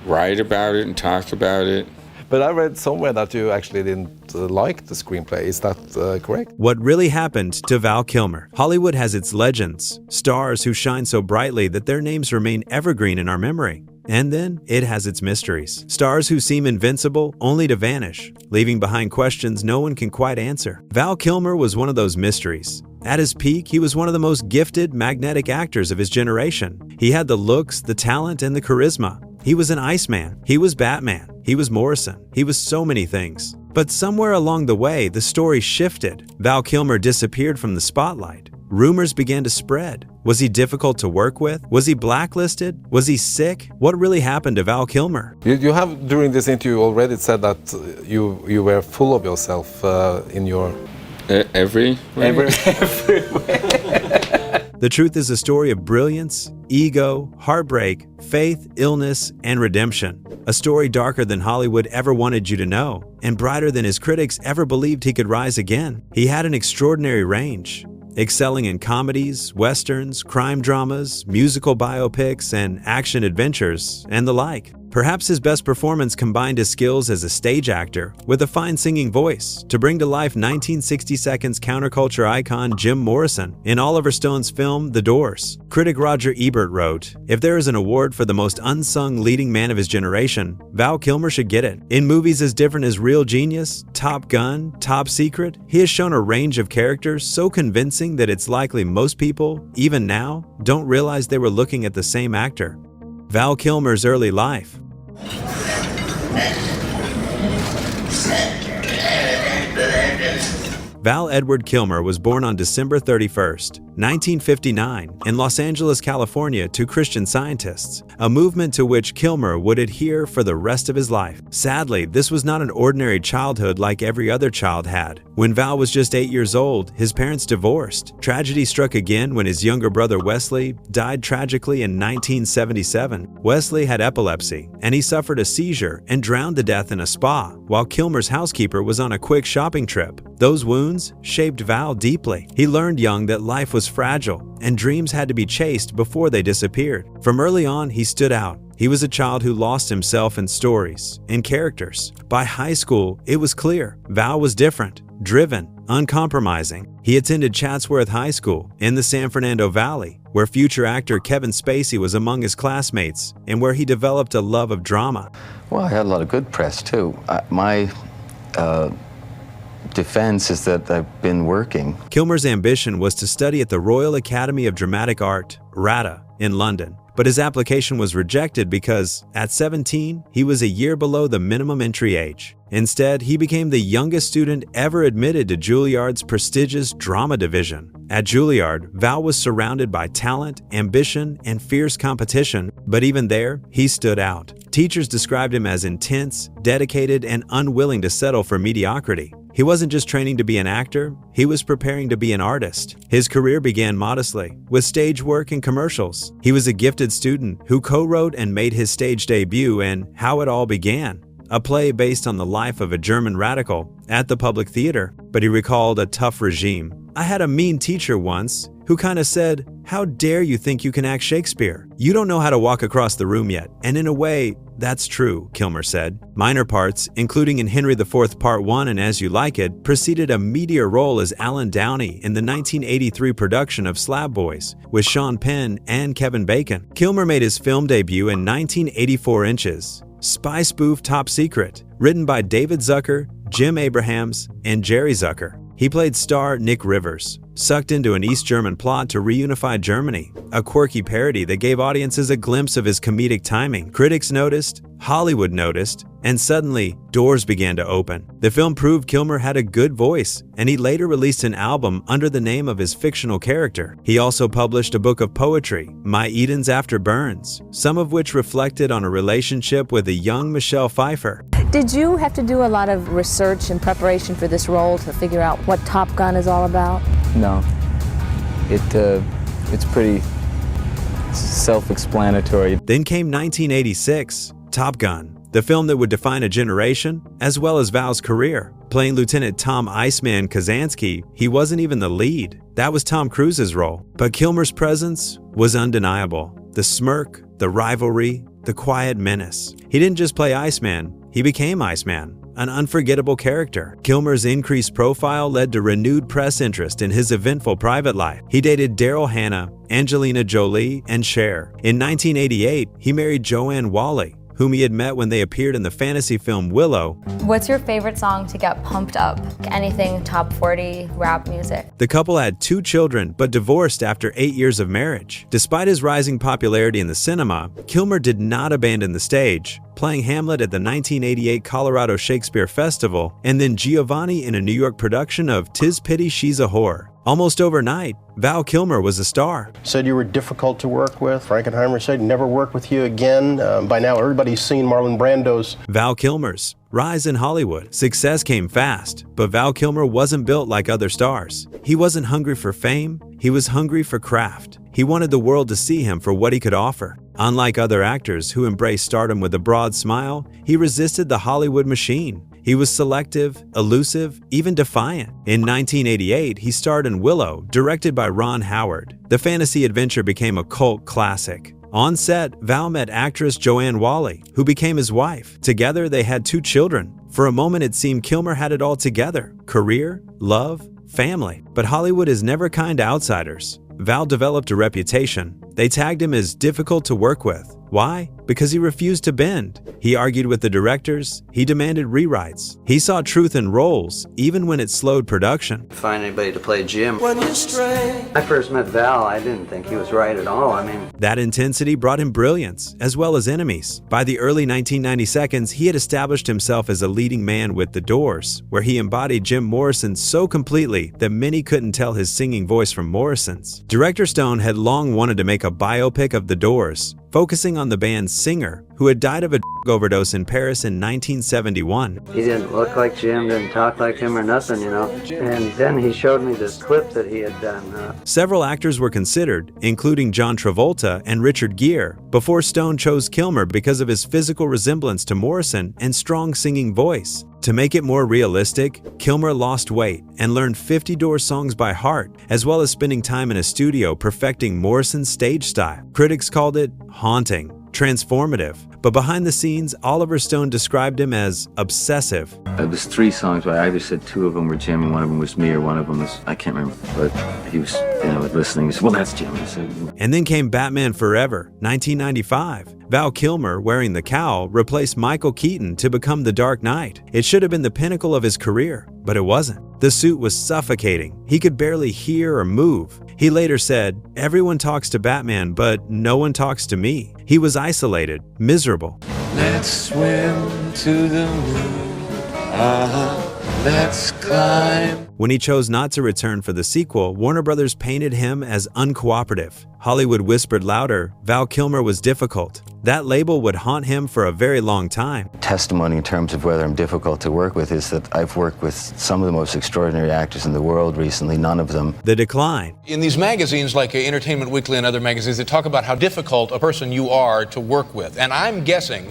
write about it and talk about it. But I read somewhere that you actually didn't like the screenplay. Is that correct? What really happened to Val Kilmer? Hollywood has its legends, stars who shine so brightly that their names remain evergreen in our memory. And then it has its mysteries. Stars who seem invincible only to vanish, leaving behind questions no one can quite answer. Val Kilmer was one of those mysteries. At his peak, he was one of the most gifted, magnetic actors of his generation. He had the looks, the talent, and the charisma. He was an Iceman. He was Batman. He was Morrison. He was so many things. But somewhere along the way, the story shifted. Val Kilmer disappeared from the spotlight. Rumors began to spread. Was he difficult to work with? Was he blacklisted? Was he sick? What really happened to Val Kilmer? You have, during this interview, already said that you were full of yourself in your... Every way. The truth is a story of brilliance, ego, heartbreak, faith, illness, and redemption. A story darker than Hollywood ever wanted you to know, and brighter than his critics ever believed he could rise again. He had an extraordinary range, excelling in comedies, westerns, crime dramas, musical biopics, and action adventures, and the like. Perhaps his best performance combined his skills as a stage actor with a fine singing voice to bring to life 1960s counterculture icon Jim Morrison in Oliver Stone's film The Doors. Critic Roger Ebert wrote, "If there is an award for the most unsung leading man of his generation, Val Kilmer should get it. In movies as different as Real Genius, Top Gun, Top Secret, he has shown a range of characters so convincing that it's likely most people, even now, don't realize they were looking at the same actor." Val Kilmer's early life. Val Edward Kilmer was born on December 31st, 1959, in Los Angeles, California, to Christian Scientists, a movement to which Kilmer would adhere for the rest of his life. Sadly, this was not an ordinary childhood like every other child had. When Val was just 8 years old, his parents divorced. Tragedy struck again when his younger brother Wesley died tragically in 1977. Wesley had epilepsy, and he suffered a seizure and drowned to death in a spa, while Kilmer's housekeeper was on a quick shopping trip. Those wounds shaped Val deeply. He learned young that life was fragile, and dreams had to be chased before they disappeared. From early on, he stood out. He was a child who lost himself in stories, in characters. By high school, it was clear Val was different, driven, uncompromising. He attended Chatsworth High School in the San Fernando Valley, where future actor Kevin Spacey was among his classmates, and where he developed a love of drama. Well, I had a lot of good press, too. My defense is that I've been working. Kilmer's ambition was to study at the Royal Academy of Dramatic Art, RADA, in London. But his application was rejected because, at 17, he was a year below the minimum entry age. Instead, he became the youngest student ever admitted to Juilliard's prestigious drama division. At Juilliard, Val was surrounded by talent, ambition, and fierce competition, but even there, he stood out. Teachers described him as intense, dedicated, and unwilling to settle for mediocrity. He wasn't just training to be an actor, he was preparing to be an artist. His career began modestly, with stage work and commercials. He was a gifted student who co-wrote and made his stage debut in How It All Began, a play based on the life of a German radical, at the Public Theater. But he recalled a tough regime. "I had a mean teacher once who kind of said, 'How dare you think you can act Shakespeare? You don't know how to walk across the room yet.' And in a way, that's true," Kilmer said. Minor parts, including in Henry IV Part 1 and As You Like It, preceded a meteor role as Alan Downey in the 1983 production of Slab Boys with Sean Penn and Kevin Bacon. Kilmer made his film debut in 1984 Inches, spy spoof Top Secret, written by David Zucker, Jim Abrahams, and Jerry Zucker. He played star Nick Rivers, sucked into an East German plot to reunify Germany, a quirky parody that gave audiences a glimpse of his comedic timing. Critics noticed, Hollywood noticed, and suddenly, doors began to open. The film proved Kilmer had a good voice, and he later released an album under the name of his fictional character. He also published a book of poetry, My Edens After Burns, some of which reflected on a relationship with a young Michelle Pfeiffer. Did you have to do a lot of research and preparation for this role to figure out what Top Gun is all about? No. It's pretty self-explanatory. Then came 1986, Top Gun, the film that would define a generation, as well as Val's career. Playing Lieutenant Tom Iceman Kazansky, he wasn't even the lead. That was Tom Cruise's role. But Kilmer's presence was undeniable. The smirk, the the rivalry, the quiet menace. He didn't just play Iceman, he became Iceman, an unforgettable character. Kilmer's increased profile led to renewed press interest in his eventful private life. He dated Daryl Hannah, Angelina Jolie, and Cher. In 1988, he married Joanne Whalley, whom he had met when they appeared in the fantasy film Willow. What's your favorite song to get pumped up? Anything top 40 rap music. The couple had 2 children, but divorced after 8 years of marriage. Despite his rising popularity in the cinema, Kilmer did not abandon the stage, playing Hamlet at the 1988 Colorado Shakespeare Festival, and then Giovanni in a New York production of 'Tis Pity She's a Whore. Almost overnight, Val Kilmer was a star. Said you were difficult to work with. Frankenheimer said never work with you again. By now, everybody's seen Marlon Brando's. Val Kilmer's rise in Hollywood. Success came fast, but Val Kilmer wasn't built like other stars. He wasn't hungry for fame, he was hungry for craft. He wanted the world to see him for what he could offer. Unlike other actors who embraced stardom with a broad smile, he resisted the Hollywood machine. He was selective, elusive, even defiant. In 1988, he starred in Willow, directed by Ron Howard. The fantasy adventure became a cult classic. On set, Val met actress Joanne Whalley, who became his wife. Together, they had 2 children. For a moment, it seemed Kilmer had it all together: career, love, family. But Hollywood is never kind to outsiders. Val developed a reputation. They tagged him as difficult to work with. Why? Because he refused to bend. He argued with the directors. He demanded rewrites. He saw truth in roles, even when it slowed production. Find anybody to play Jim. When you stray. I first met Val, I didn't think he was right at all. That intensity brought him brilliance, as well as enemies. By the early 1992s, he had established himself as a leading man with The Doors, where he embodied Jim Morrison so completely that many couldn't tell his singing voice from Morrison's. Director Stone had long wanted to make a biopic of The Doors, focusing on the band's singer, who had died of a overdose in Paris in 1971. He didn't look like Jim, didn't talk like him or nothing, you know. And then he showed me this clip that he had done. Several actors were considered, including John Travolta and Richard Gere, before Stone chose Kilmer because of his physical resemblance to Morrison and strong singing voice. To make it more realistic, Kilmer lost weight and learned 50 Doors songs by heart, as well as spending time in a studio perfecting Morrison's stage style. Critics called it haunting, transformative, but behind the scenes, Oliver Stone described him as obsessive. It was 3 songs, but I either said 2 of them were Jim and 1 of them was me, or 1 of them was, I can't remember. But he was, listening. He said, well, that's Jim. I said, And then came Batman Forever, 1995. Val Kilmer, wearing the cowl, replaced Michael Keaton to become the Dark Knight. It should have been the pinnacle of his career, but it wasn't. The suit was suffocating. He could barely hear or move. He later said, "Everyone talks to Batman, but no one talks to me." He was isolated, miserable. Let's swim to the moon. Let's climb. When he chose not to return for the sequel, Warner Brothers painted him as uncooperative. Hollywood whispered louder, Val Kilmer was difficult. That label would haunt him for a very long time. Testimony in terms of whether I'm difficult to work with is that I've worked with some of the most extraordinary actors in the world recently, none of them. The decline. In these magazines like Entertainment Weekly and other magazines, they talk about how difficult a person you are to work with. And I'm guessing,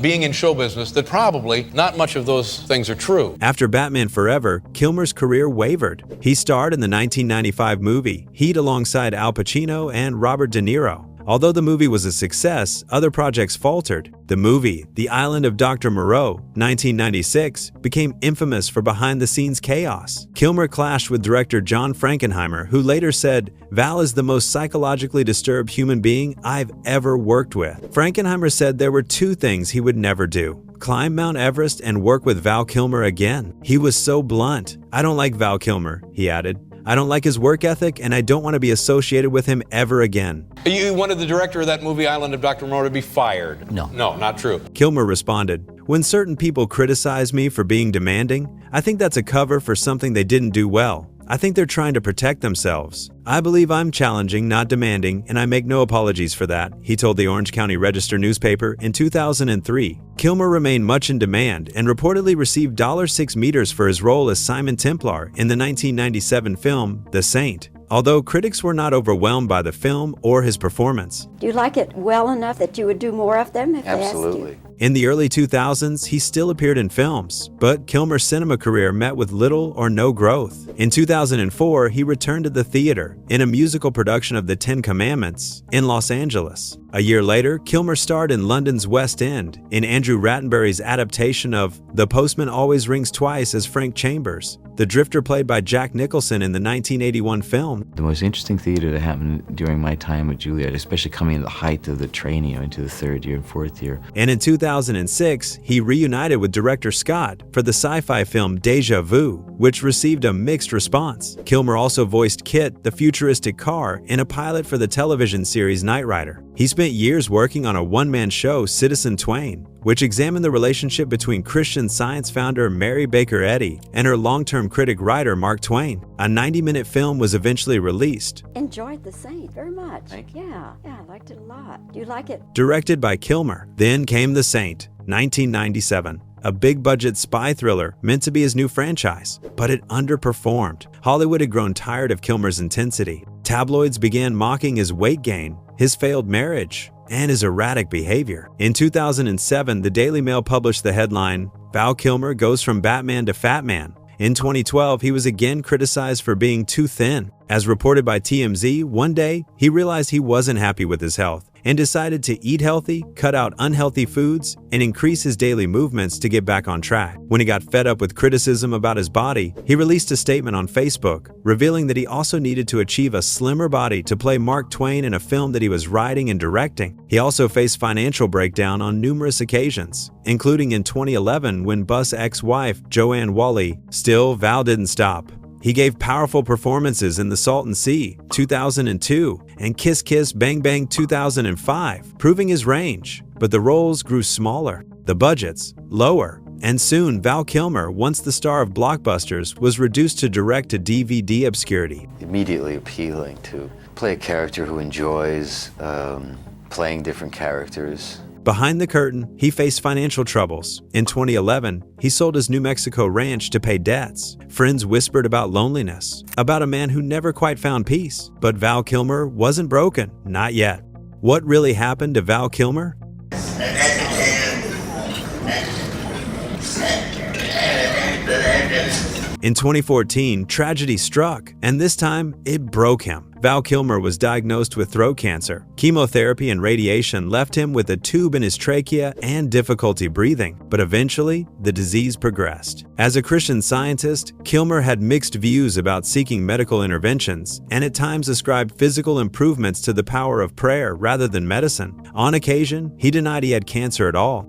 being in show business, that probably not much of those things are true. After Batman Forever, Kilmer's career wavered. He starred in the 1995 movie Heat alongside Al Pacino and Robert De Niro. Although the movie was a success, other projects faltered. The movie, The Island of Dr. Moreau, 1996, became infamous for behind-the-scenes chaos. Kilmer clashed with director John Frankenheimer, who later said, "Val is the most psychologically disturbed human being I've ever worked with." Frankenheimer said there were 2 things he would never do: climb Mount Everest and work with Val Kilmer again. He was so blunt. "I don't like Val Kilmer," he added. "I don't like his work ethic, and I don't want to be associated with him ever again." You wanted the director of that movie, Island of Dr. Moreau, to be fired. No, not true. Kilmer responded, "When certain people criticize me for being demanding, I think that's a cover for something they didn't do well. I think they're trying to protect themselves. I believe I'm challenging, not demanding, and I make no apologies for that," he told the Orange County Register newspaper in 2003. Kilmer remained much in demand and reportedly received $6 meters for his role as Simon Templar in the 1997 film The Saint. Although critics were not overwhelmed by the film or his performance. Do you like it well enough that you would do more of them if they asked you? In the early 2000s, he still appeared in films, but Kilmer's cinema career met with little or no growth. In 2004, he returned to the theater in a musical production of The 10 Commandments in Los Angeles. A year later, Kilmer starred in London's West End in Andrew Rattenbury's adaptation of The Postman Always Rings Twice as Frank Chambers, the drifter played by Jack Nicholson in the 1981 film. The most interesting theater that happened during my time with Juilliard, especially coming in the height of the training, into the third year and fourth year. And in 2006, he reunited with director Scott for the sci-fi film Deja Vu, which received a mixed response. Kilmer also voiced Kit, the futuristic car, in a pilot for the television series Knight Rider. He spent years working on a one-man show, Citizen Twain, which examined the relationship between Christian Science founder Mary Baker Eddy and her long-term critic writer Mark Twain. A 90-minute film was eventually released. Enjoyed The Saint very much. Thank you. Yeah, I liked it a lot. Do you like it? Directed by Kilmer. Then came The Saint, 1997. A big-budget spy thriller meant to be his new franchise, but it underperformed. Hollywood had grown tired of Kilmer's intensity. Tabloids began mocking his weight gain, his failed marriage, and his erratic behavior. In 2007, the Daily Mail published the headline, "Val Kilmer goes from Batman to Fat Man." In 2012, he was again criticized for being too thin. As reported by TMZ, one day, he realized he wasn't happy with his health and decided to eat healthy, cut out unhealthy foods, and increase his daily movements to get back on track. When he got fed up with criticism about his body, he released a statement on Facebook, revealing that he also needed to achieve a slimmer body to play Mark Twain in a film that he was writing and directing. He also faced financial breakdown on numerous occasions, including in 2011 when Bus' ex-wife, Joanne Whalley. Still, Val didn't stop. He gave powerful performances in The Salton Sea, 2002, and Kiss Kiss Bang Bang 2005, proving his range. But the roles grew smaller, the budgets lower, and soon Val Kilmer, once the star of blockbusters, was reduced to direct-to-DVD obscurity. Immediately appealing to play a character who enjoys playing different characters. Behind the curtain, he faced financial troubles. In 2011, he sold his New Mexico ranch to pay debts. Friends whispered about loneliness, about a man who never quite found peace. But Val Kilmer wasn't broken, not yet. What really happened to Val Kilmer? In 2014, tragedy struck, and this time, it broke him. Val Kilmer was diagnosed with throat cancer. Chemotherapy and radiation left him with a tube in his trachea and difficulty breathing, but eventually, the disease progressed. As a Christian Scientist, Kilmer had mixed views about seeking medical interventions, and at times ascribed physical improvements to the power of prayer rather than medicine. On occasion, he denied he had cancer at all.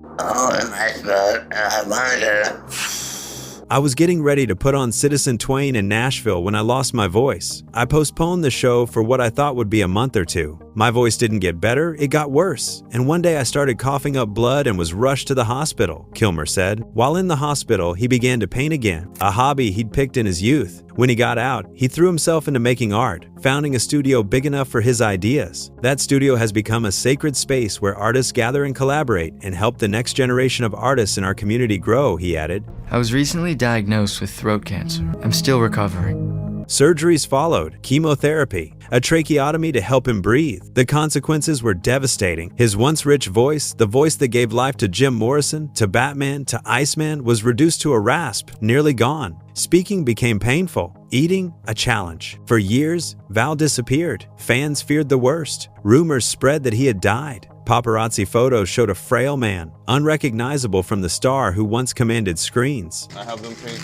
I was getting ready to put on Citizen Twain in Nashville when I lost my voice. I postponed the show for what I thought would be a month or two. My voice didn't get better, it got worse. And one day I started coughing up blood and was rushed to the hospital, Kilmer said. While in the hospital, he began to paint again, a hobby he'd picked in his youth. When he got out, he threw himself into making art, founding a studio big enough for his ideas. That studio has become a sacred space where artists gather and collaborate and help the next generation of artists in our community grow, he added. I was recently diagnosed with throat cancer. I'm still recovering. Surgeries followed, chemotherapy, a tracheotomy to help him breathe. The consequences were devastating. His once rich voice, the voice that gave life to Jim Morrison, to Batman, to Iceman, was reduced to a rasp, nearly gone. Speaking became painful, eating a challenge. For years, Val disappeared. Fans feared the worst. Rumors spread that he had died. Paparazzi photos showed a frail man, unrecognizable from the star who once commanded screens. I have them paint,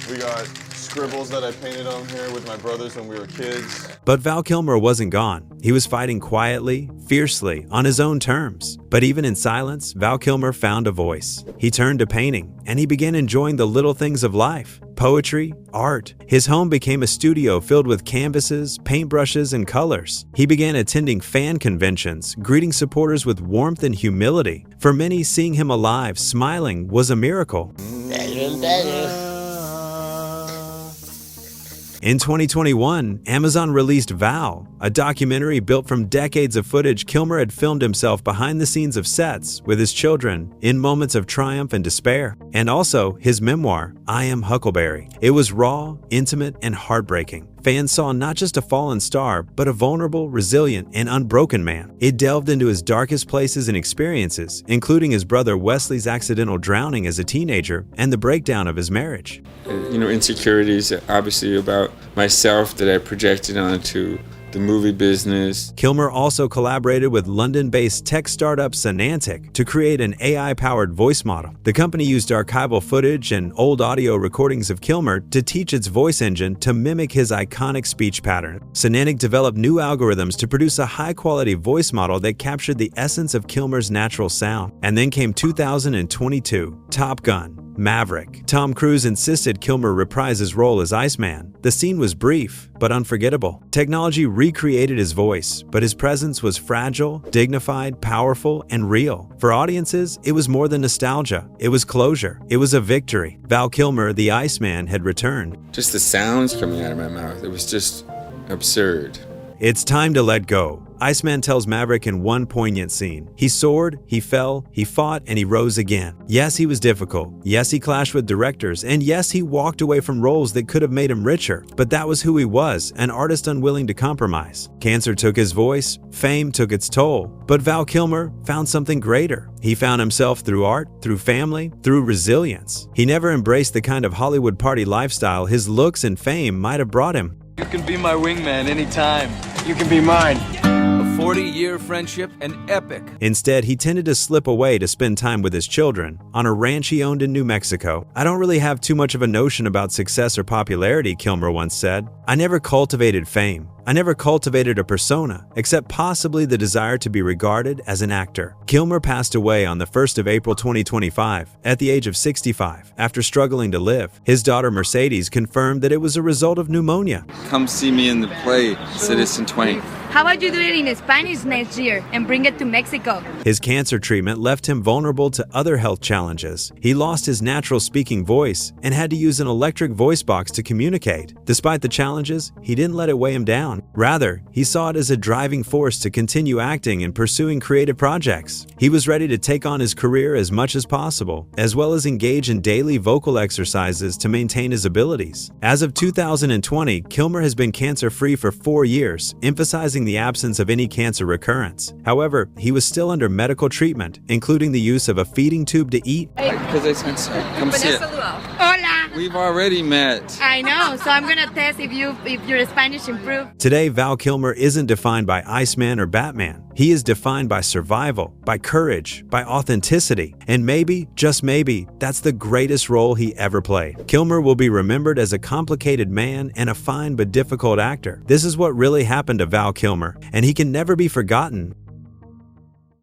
we got scribbles that I painted on here with my brothers when we were kids. But Val Kilmer wasn't gone. He was fighting quietly, fiercely, on his own terms. But even in silence, Val Kilmer found a voice. He turned to painting, and he began enjoying the little things of life. Poetry, art. His home became a studio filled with canvases, paintbrushes, and colors. He began attending fan conventions, greeting supporters with warmth and humility. For many, seeing him alive, smiling, was a miracle. In 2021, Amazon released Val, a documentary built from decades of footage Kilmer had filmed himself behind the scenes of sets with his children in moments of triumph and despair, and also his memoir, I Am Huckleberry. It was raw, intimate, and heartbreaking. Fans saw not just a fallen star, but a vulnerable, resilient, and unbroken man. It delved into his darkest places and experiences, including his brother Wesley's accidental drowning as a teenager and the breakdown of his marriage. Insecurities, obviously, about myself that I projected onto the movie business. Kilmer also collaborated with London-based tech startup Sonantic to create an AI-powered voice model. The company used archival footage and old audio recordings of Kilmer to teach its voice engine to mimic his iconic speech pattern. Sonantic developed new algorithms to produce a high-quality voice model that captured the essence of Kilmer's natural sound. And then came 2022, Top Gun, Maverick. Tom Cruise insisted Kilmer reprise his role as Iceman. The scene was brief, but unforgettable. Technology recreated his voice, but his presence was fragile, dignified, powerful, and real. For audiences, it was more than nostalgia. It was closure. It was a victory. Val Kilmer, the Iceman, had returned. Just the sounds coming out of my mouth, it was just absurd. It's time to let go. Iceman tells Maverick in one poignant scene. He soared, he fell, he fought, and he rose again. Yes, he was difficult. Yes, he clashed with directors. And yes, he walked away from roles that could have made him richer. But that was who he was, an artist unwilling to compromise. Cancer took his voice. Fame took its toll. But Val Kilmer found something greater. He found himself through art, through family, through resilience. He never embraced the kind of Hollywood party lifestyle his looks and fame might have brought him. You can be my wingman anytime. You can be mine. A 40-year friendship, an epic. Instead, he tended to slip away to spend time with his children on a ranch he owned in New Mexico. I don't really have too much of a notion about success or popularity, Kilmer once said. I never cultivated fame. I never cultivated a persona, except possibly the desire to be regarded as an actor. Kilmer passed away on the 1st of April 2025, at the age of 65, after struggling to live. His daughter Mercedes confirmed that it was a result of pneumonia. Come see me in the play, Citizen 20. How about you do it in Spanish next year and bring it to Mexico? His cancer treatment left him vulnerable to other health challenges. He lost his natural speaking voice and had to use an electric voice box to communicate. Despite the challenges, he didn't let it weigh him down. Rather, he saw it as a driving force to continue acting and pursuing creative projects. He was ready to take on his career as much as possible, as well as engage in daily vocal exercises to maintain his abilities. As of 2020, Kilmer has been cancer-free for 4 years, emphasizing the absence of any cancer recurrence. However, he was still under medical treatment, including the use of a feeding tube to eat. Because I said, come sit. Hola. We've already met. I know, so I'm gonna test if your Spanish improved. Today, Val Kilmer isn't defined by Iceman or Batman. He is defined by survival, by courage, by authenticity, and maybe, just maybe, that's the greatest role he ever played. Kilmer will be remembered as a complicated man and a fine but difficult actor. This is what really happened to Val Kilmer, and he can never be forgotten.